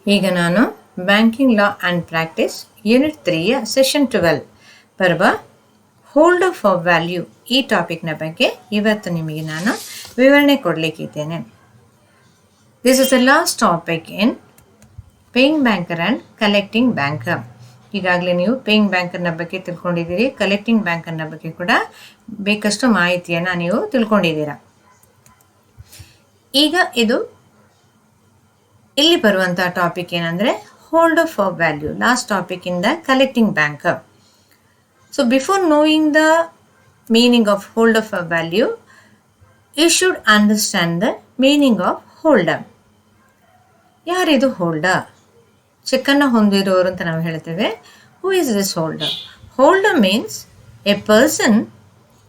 ಈಗ ನಾನು banking law and practice unit 3ಯ ಸೆಷನ್ 12 ಬರುವ ಹೋಲ್ಡರ್ ಫಾರ್ ವ್ಯಾಲ್ಯೂ ಈ ಟಾಪಿಕ್ನ ಬಗ್ಗೆ ಇವತ್ತು ನಿಮಗೆ ನಾನು ವಿವರಣೆ ಕೊಡಲಿಕ್ಕಿದ್ದೇನೆ. This is the last topic in paying banker and collecting banker. ಈಗಾಗಲೇ ನೀವು ಪೇಯಿಂಗ್ ಬ್ಯಾಂಕರ್ನ ಬಗ್ಗೆ ತಿಳ್ಕೊಂಡಿದ್ದೀರಿ, ಕಲೆಕ್ಟಿಂಗ್ ಬ್ಯಾಂಕರ್ನ ಬಗ್ಗೆ ಕೂಡ ಬೇಕಷ್ಟು ಮಾಹಿತಿಯನ್ನು ನೀವು ತಿಳ್ಕೊಂಡಿದ್ದೀರಾ. ಈಗ ಇಲ್ಲಿ ಬರುವಂತಹ ಟಾಪಿಕ್ ಏನಂದರೆ holder for value. Last topic in the collecting banker. So before knowing the meaning of holder for value, you should understand the meaning of holder. ಯಾರಿದು ಹೋಲ್ಡರ್? ಚೆಕ್ಕನ್ನು ಹೊಂದಿರುವವರು ಅಂತ ನಾವು ಹೇಳ್ತೇವೆ. Who is this holder? Holder means a person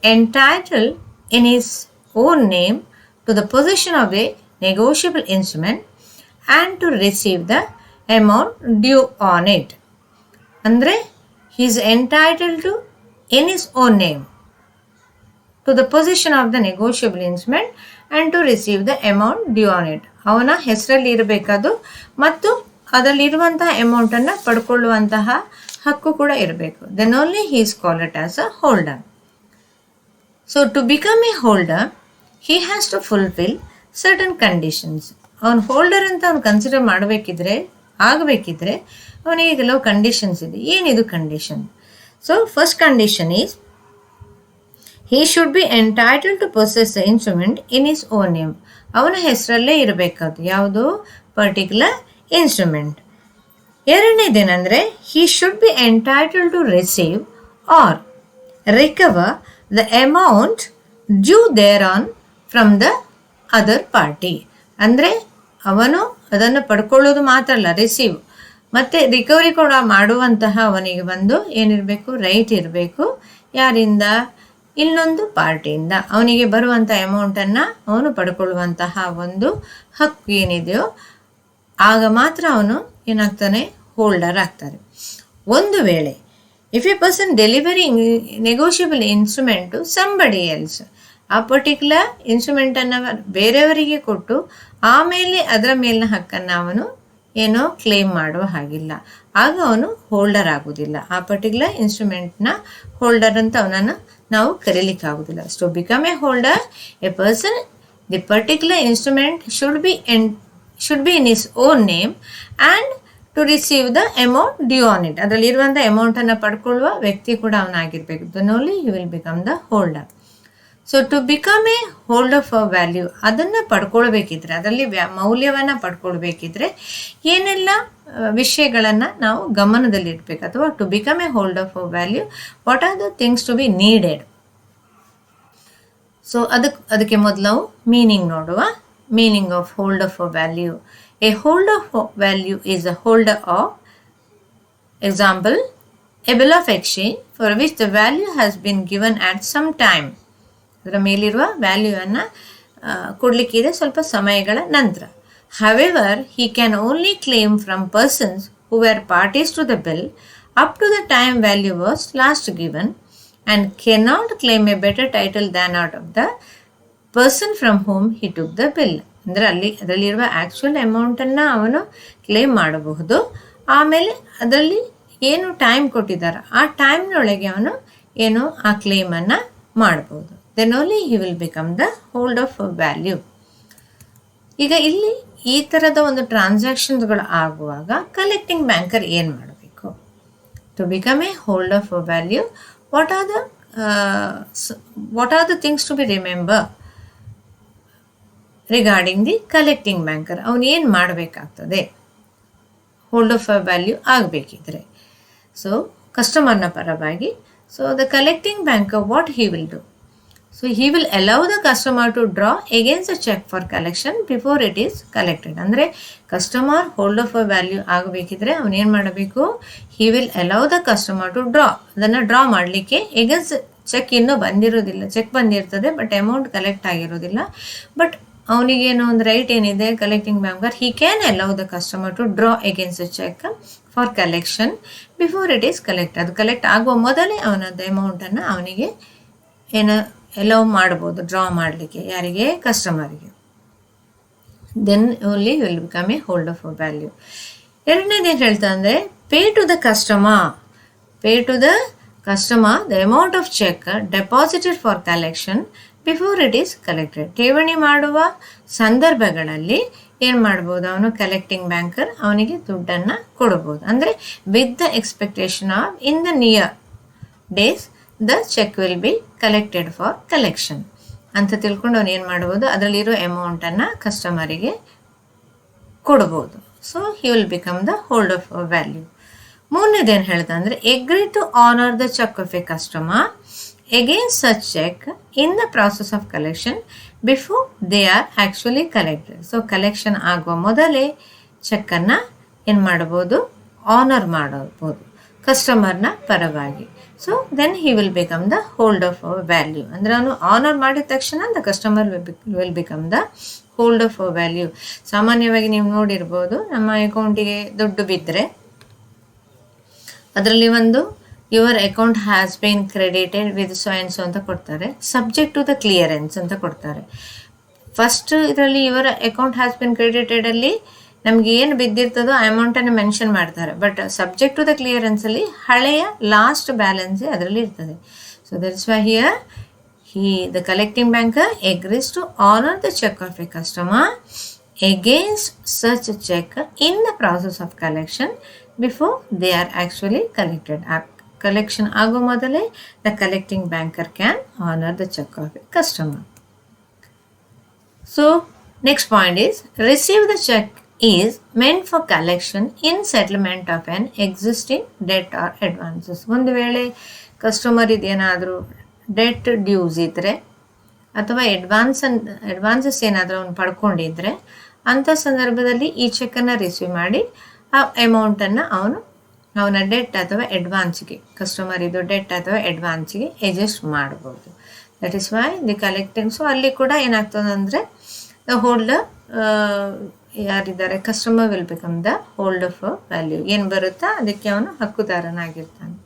entitled in his own name to the possession of a negotiable instrument and to receive the amount due on it. ಅಂದರೆ he is entitled to in his own name to the possession of the negotiable instrument and to receive the amount due on it. ಅವನ ಹೆಸರಲ್ಲಿ ಇರಬೇಕದು ಮತ್ತು ಅದರಲ್ಲಿರುವಂತಹ ಅಮೌಂಟನ್ನು ಪಡ್ಕೊಳ್ಳುವಂತಹ ಹಕ್ಕು ಕೂಡ ಇರಬೇಕು. Then only he is called as a holder. So to become a holder, he has to fulfill certain conditions. ಅವನು holder ಅಂತ ಅವನು ಕನ್ಸಿಡರ್ ಆಗಬೇಕಿದ್ರೆ ಅವನಿಗೆ ಕೆಲವು ಕಂಡೀಷನ್ಸ್ ಇದೆ. ಏನಿದು condition? So first condition is he should be entitled to possess the instrument in his own name. ಅವನ ಹೆಸರಲ್ಲೇ ಇರಬೇಕದು ಯಾವುದು ಪರ್ಟಿಕ್ಯುಲರ್ ಇನ್ಸ್ಟ್ರೂಮೆಂಟ್. ಎರಡನೇದೇನೆಂದರೆ he should be entitled to receive or recover the amount due thereon from the other party. ಅಂದರೆ ಅವನು ಅದನ್ನು ಪಡ್ಕೊಳ್ಳೋದು ಮಾತ್ರ ಅಲ್ಲ, ರಿಸೀವ್ ಮತ್ತು ರಿಕವರಿ ಕೂಡ ಮಾಡುವಂತಹ ಅವನಿಗೆ ಏನಿರಬೇಕು, ರೈಟ್ ಇರಬೇಕು. ಯಾರಿಂದ? ಇನ್ನೊಂದು ಪಾರ್ಟಿಯಿಂದ ಅವನಿಗೆ ಬರುವಂಥ ಅಮೌಂಟನ್ನು ಅವನು ಪಡ್ಕೊಳ್ಳುವಂತಹ ಒಂದು ಹಕ್ಕು ಏನಿದೆಯೋ ಆಗ ಮಾತ್ರ ಅವನು ಏನಾಗ್ತಾನೆ, ಹೋಲ್ಡರ್ ಆಗ್ತಾರೆ. ಒಂದು ವೇಳೆ if a person delivering negotiable instrument to somebody else, ಆ ಪರ್ಟಿಕ್ಯುಲರ್ ಇನ್ಸ್ಟ್ರೂಮೆಂಟನ್ನು ಬೇರೆಯವರಿಗೆ ಕೊಟ್ಟು ಆಮೇಲೆ ಅದರ ಮೇಲಿನ ಹಕ್ಕನ್ನು ಅವನು ಏನೋ ಕ್ಲೇಮ್ ಮಾಡುವ ಹಾಗಿಲ್ಲ, ಆಗ ಅವನು ಹೋಲ್ಡರ್ ಆಗೋದಿಲ್ಲ. ಆ ಪರ್ಟಿಕ್ಯುಲರ್ ಇನ್ಸ್ಟ್ರೂಮೆಂಟ್ನ ಹೋಲ್ಡರ್ ಅಂತ ಅವನನ್ನು ನಾವು ಕರೀಲಿಕ್ಕಾಗೋದಿಲ್ಲ. So become a holder, a person, the particular instrument should be in his own name and to receive the amount due on it. ಅದರಲ್ಲಿರುವಂಥ ಅಮೌಂಟನ್ನು ಪಡ್ಕೊಳ್ಳುವ ವ್ಯಕ್ತಿ ಕೂಡ ಅವನಾಗಿರಬೇಕು. Then only you will become the holder. So to become a holder for value, ಅದನ್ನು ಪಡ್ಕೊಳ್ಬೇಕಿದ್ರೆ, ಅದರಲ್ಲಿ ಮೌಲ್ಯವನ್ನು ಪಡ್ಕೊಳ್ಬೇಕಿದ್ರೆ ಏನೆಲ್ಲ ವಿಷಯಗಳನ್ನು ನಾವು ಗಮನದಲ್ಲಿಡಬೇಕು, ಅಥವಾ to become a holder for value what are the things to be needed. So ಅದಕ್ಕೆ ಮೊದಲು ನಾವು ಮೀನಿಂಗ್ ನೋಡುವ. Meaning of holder for value. A holder for value is a holder of, example, a bill of exchange for which the value has been given at some time. ಅದರ ಮೇಲಿರುವ ವ್ಯಾಲ್ಯೂವನ್ನು ಕೊಡಲಿಕ್ಕಿದೆ ಸ್ವಲ್ಪ ಸಮಯಗಳ ನಂತರ. However, he can only claim from persons who were parties to the bill up to the time value was last given and cannot claim a better title than out of the person from whom he took the bill. ಅಂದರೆ ಅದರಲ್ಲಿರುವ actual ಅಮೌಂಟನ್ನು ಅವನು claim ಮಾಡಬಹುದು. ಆಮೇಲೆ ಅದರಲ್ಲಿ ಏನು time ಕೊಟ್ಟಿದ್ದಾರೆ ಆ ಟೈಮ್ನೊಳಗೆ ಅವನು ಏನು ಆ ಕ್ಲೇಮನ್ನು ಮಾಡ್ಬೋದು. Then only he will become the holder for value. ಈಗ ಇಲ್ಲಿ ಈ ಥರದ ಒಂದು ಟ್ರಾನ್ಸಾಕ್ಷನ್ಸ್ಗಳು ಆಗುವಾಗ ಕಲೆಕ್ಟಿಂಗ್ ಬ್ಯಾಂಕರ್ ಏನು ಮಾಡಬೇಕು? To become a holder for value, what are the things to be remember regarding the collecting banker. ಅವನು ಏನು ಮಾಡಬೇಕಾಗ್ತದೆ ಹೋಲ್ಡರ್ ಫಾರ್ ವ್ಯಾಲ್ಯೂ ಆಗಬೇಕಿದ್ರೆ? ಸೊ ಕಸ್ಟಮರ್ನ ಪರವಾಗಿ, so the collecting banker what he will do? So he will allow the customer to draw against a cheque for collection before it is collected. ಅಂದರೆ customer holder for value ಆಗಬೇಕಿದ್ರೆ ಅವನೇನು ಮಾಡಬೇಕು? He will allow the customer to draw, ಅದನ್ನು draw ಮಾಡಲಿಕ್ಕೆ against cheque ಇನ್ನೂ ಬಂದಿರೋದಿಲ್ಲ. Cheque ಬಂದಿರ್ತದೆ but amount collect ಆಗಿರೋದಿಲ್ಲ. ಬಟ್ ಅವನಿಗೇನೋ ಒಂದು ರೈಟ್ ಏನಿದೆ collecting banker, he can allow the customer to draw against a cheque for collection before it is collect. ಅದು ಕಲೆಕ್ಟ್ ಆಗುವ ಮೊದಲೇ ಅವನದ್ದು ಅಮೌಂಟನ್ನು ಅವನಿಗೆ ಅಲೌ ಮಾಡ್ಬೋದು ಡ್ರಾ ಮಾಡಲಿಕ್ಕೆ. ಯಾರಿಗೆ? ಕಸ್ಟಮರಿಗೆ. then only you will become a holder for value. ಎರಡನೇದು ಏನು ಹೇಳ್ತಾ ಅಂದರೆ pay to the customer the amount of cheque deposited for collection before it is collected. ಠೇವಣಿ ಮಾಡುವ ಸಂದರ್ಭಗಳಲ್ಲಿ ಏನು ಮಾಡ್ಬೋದು, ಅವನು ಕಲೆಕ್ಟಿಂಗ್ ಬ್ಯಾಂಕರ್ ಅವನಿಗೆ ದುಡ್ಡನ್ನು ಕೊಡ್ಬೋದು. ಅಂದರೆ with the expectation of in the near days the cheque will be collected for collection ಅಂತ ತಿಳ್ಕೊಂಡು ಅವನು ಏನು ಮಾಡ್ಬೋದು, ಅದರಲ್ಲಿರೋ ಅಮೌಂಟನ್ನು ಕಸ್ಟಮರಿಗೆ ಕೊಡ್ಬೋದು. So he will become the hold of value. ಮೂರನೇದೇನು ಹೇಳ್ತಾ ಅಂದರೆ agree to honour the cheque of a customer against such check in the process of collection before they are actually collected. So collection ಆಗುವ ಮೊದಲೇ ಚೆಕ್ಕನ್ನು ಏನು ಮಾಡ್ಬೋದು, honour ಮಾಡಬಹುದು ಕಸ್ಟಮರ್ನ ಪರವಾಗಿ. So then he will become the hold of value. ಅಂದರೆ ಅವನು ಆನರ್ ಮಾಡಿದ ತಕ್ಷಣ the customer will become the hold of value. ಸಾಮಾನ್ಯವಾಗಿ ನೀವು ನೋಡಿರ್ಬೋದು, ನಮ್ಮ ಅಕೌಂಟಿಗೆ ದುಡ್ಡು ಬಿದ್ದರೆ ಅದರಲ್ಲಿ ಒಂದು your account has been credited with so and so ಅಂತ ಕೊಡ್ತಾರೆ, ಸಬ್ಜೆಕ್ಟ್ ಟು ದ ಕ್ಲಿಯರೆನ್ಸ್ ಅಂತ ಕೊಡ್ತಾರೆ. ಫಸ್ಟ್ ಇದರಲ್ಲಿ ಯುವರ್ ಅಕೌಂಟ್ ಹ್ಯಾಸ್ ಬಿನ್ ಕ್ರೆಡಿಟೆಡಲ್ಲಿ ನಮ್ಗೆ ಏನು ಬಿದ್ದಿರ್ತದೋ ಆ ಅಮೌಂಟನ್ನು ಮೆನ್ಷನ್ ಮಾಡ್ತಾರೆ. ಬಟ್ ಸಬ್ಜೆಕ್ಟ್ ಟು ದ ಕ್ಲಿಯರೆನ್ಸಲ್ಲಿ ಹಳೆಯ ಲಾಸ್ಟ್ ಬ್ಯಾಲೆನ್ಸೇ ಅದರಲ್ಲಿ ಇರ್ತದೆ. So that's why here the collecting banker agrees to honor the check of a customer against such a check in the process of collection before they are actually collected. Collection ಆಗೋ ಮೊದಲೇ the collecting banker can honour the cheque of a customer. So next point is receive the cheque is meant for collection in settlement of an existing debt or advances. ಒಂದು ವೇಳೆ customer ಇದೇನಾದರೂ debt dues ಇದ್ದರೆ ಅಥವಾ advances ಏನಾದರೂ ಅವನು ಪಡ್ಕೊಂಡಿದ್ರೆ ಅಂಥ ಸಂದರ್ಭದಲ್ಲಿ ಈ ಚೆಕ್ಕನ್ನು ರಿಸೀವ್ ಮಾಡಿ ಆ ಅಮೌಂಟನ್ನು ಅವನ ಡೆಟ್ ಅಥವಾ ಅಡ್ವಾನ್ಸ್ಗೆ, ಕಸ್ಟಮರ್ ಇದು ಡೆಟ್ ಅಥವಾ ಅಡ್ವಾನ್ಸ್ಗೆ ಅಡ್ಜಸ್ಟ್ ಮಾಡ್ಬೋದು. That is why the collecting. So ಅಲ್ಲಿ ಕೂಡ ಏನಾಗ್ತದೆ ಅಂದರೆ ದ ಹೋಲ್ಡರ್ ಯಾರಿದ್ದಾರೆ, customer will become the hold of value. ಏನು ಬರುತ್ತಾ ಅದಕ್ಕೆ ಅವನು ಹಕ್ಕುದಾರನಾಗಿರ್ತಾನೆ.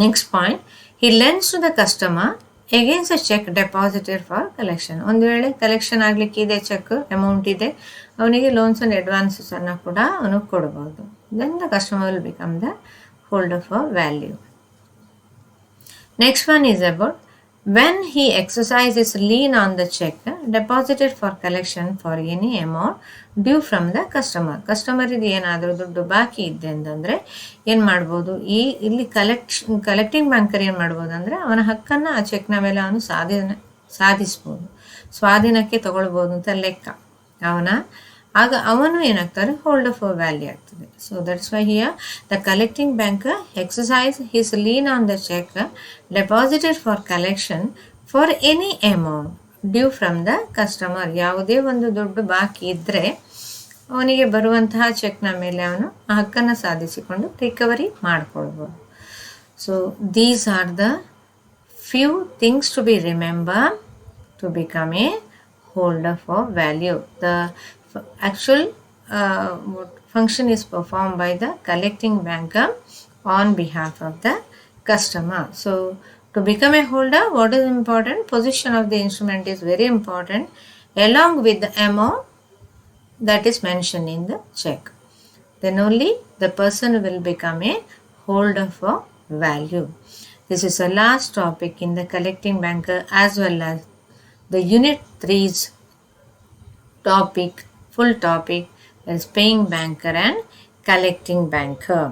Next point, he lends to the customer against a cheque deposited for collection. ಒಂದು ವೇಳೆ ಕಲೆಕ್ಷನ್ ಆಗಲಿಕ್ಕೆ ಇದೆ, ಚೆಕ್ ಅಮೌಂಟ್ ಇದೆ, ಅವನಿಗೆ ಲೋನ್ಸ್ ಆ್ಯಂಡ್ ಅಡ್ವಾನ್ಸನ್ನು ಕೂಡ ಅವನು ಕೊಡ್ಬೋದು. Then the customer will become the hold of value. Next one is about when he exercises lien on the check deposited for collection for any amount due from the customer. ಕಸ್ಟಮರಿಗೆ ಏನಾದರೂ ದುಡ್ಡು ಬಾಕಿ ಇದೆ ಅಂತಂದರೆ ಏನು ಮಾಡ್ಬೋದು, ಇಲ್ಲಿ ಕಲೆಕ್ಟಿಂಗ್ ಬ್ಯಾಂಕರ್ ಏನು ಮಾಡ್ಬೋದು ಅಂದರೆ ಅವನ ಹಕ್ಕನ್ನು ಆ ಚೆಕ್ನ ಮೇಲೆ ಅವನು ಸಾಧಿಸ್ಬೋದು, ಸ್ವಾಧೀನಕ್ಕೆ ತಗೊಳ್ಬೋದು ಅಂತ ಲೆಕ್ಕ. ಆಗ ಅವನು ಏನಾಗ್ತಾರೆ, ಹೋಲ್ಡ್ ಆಫ್ ವ್ಯಾಲ್ಯೂ ಆಗ್ತದೆ. So that's why here the collecting banker exercise his lien on the cheque deposited for collection for any amount due from the customer. ಯಾವುದೇ ಒಂದು ದುಡ್ಡು ಬಾಕಿ ಇದ್ದರೆ ಅವನಿಗೆ ಬರುವಂತಹ ಚೆಕ್ನ ಮೇಲೆ ಅವನು ಆ ಹಕ್ಕನ್ನು ಸಾಧಿಸಿಕೊಂಡು ರಿಕವರಿ ಮಾಡಿಕೊಳ್ಬೋದು. So these are the few things to be remember to become a holder for value. The actual function is performed by the collecting banker on behalf of the customer. So to become a holder, what is important? Position of the instrument is very important, along with the amount that is mentioned in the check. Then only the person will become a holder for value. This is the last topic in the collecting banker as well as the unit 3's topic, full topic, that is paying banker and collecting banker.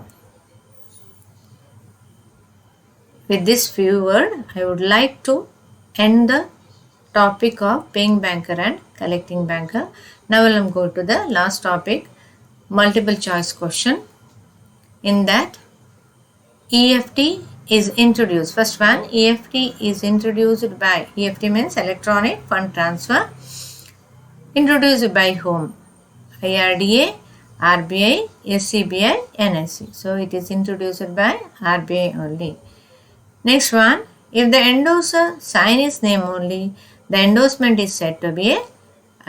With this few words, I would like to end the topic of paying banker and collecting banker. Now I will go to the last topic, multiple choice question. In that, EFT is introduced. First one, EFT is introduced by, EFT means electronic fund transfer, introduced by whom? IRDA, RBI, SCBI, NSE. So it is introduced by RBI only. Next one, if the endorser sign his name only, the endorsement is said to be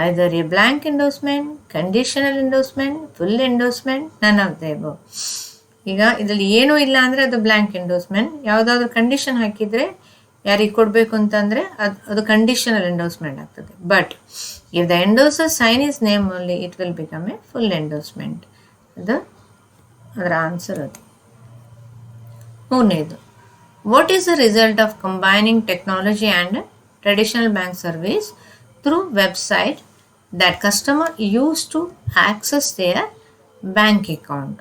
either a blank endorsement, conditional endorsement, full endorsement, none of the above. ಈಗ ಇದರಲ್ಲಿ ಏನೂ ಇಲ್ಲ ಅಂದರೆ ಅದು blank endorsement. ಯಾವುದಾದ್ರೂ condition ಹಾಕಿದರೆ ಯಾರಿಗೆ ಕೊಡಬೇಕು ಅಂತಂದರೆ ಅದು ಕಂಡೀಷನಲ್ ಎಂಡೋರ್ಸ್ಮೆಂಟ್ ಆಗ್ತದೆ. But if the endorser sign his name only it will become a full endorsement. ಅದರ ಆನ್ಸರ್ ಅದು. ಮೂರನೇದು, what is the result of combining technology and traditional bank service through website that customer used to access their bank account,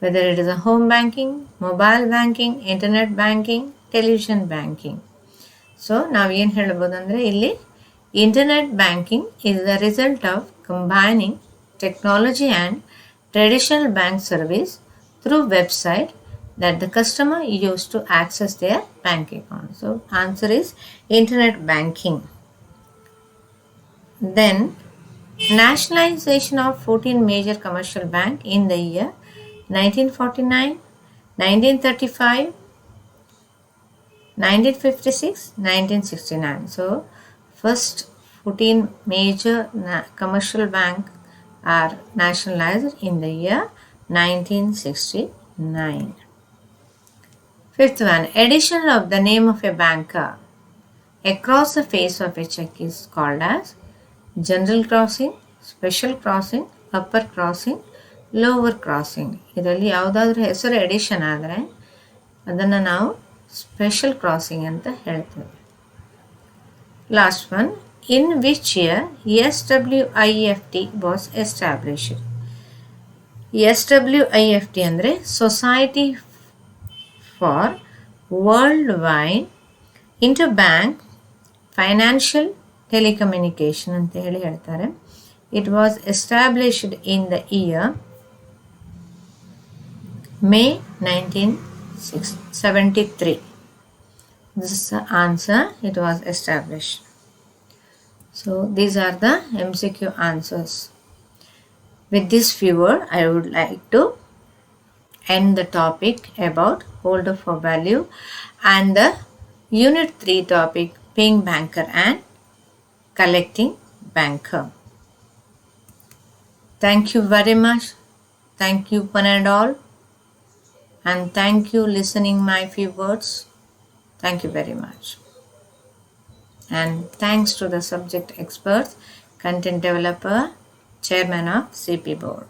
whether it is a home banking, mobile banking, internet banking, television banking. So ನಾವೇನು ಹೇಳ್ಬೋದು ಅಂದರೆ ಇಲ್ಲಿ internet banking is the result of combining technology and traditional bank service through website that the customer used to access their bank account. So answer is internet banking. Then nationalization of 14 major commercial bank in the year 1949, 1935, 1956, 1969. So first 14 major commercial bank are nationalized in the year 1969. Fifth one, addition of the name of a banker across the face of a check is called as general crossing, special crossing, upper crossing, lower crossing. ಇದರಲ್ಲಿ ಯಾವುದಾದ್ರೂ ಹೆಸರು edition ಆದರೆ ಅದನ್ನು ನಾವು special crossing ಅಂತ ಹೇಳ್ತೇವೆ. Last one, in which year SWIFT was established. SWIFT ಅಂದರೆ society for world wide inter bank financial telecommunication ಅಂತ ಹೇಳ್ತಾರೆ. It was established in the year May 1973. This is the answer. It was established. So these are the MCQ answers. With this viewer, I would like to end the topic about holder for value and the Unit 3 topic paying banker and collecting banker. Thank you very much. Thank you one and all. And thank you listening my few words. Thank you very much. And thanks to the subject experts, content developer, chairman of CP board.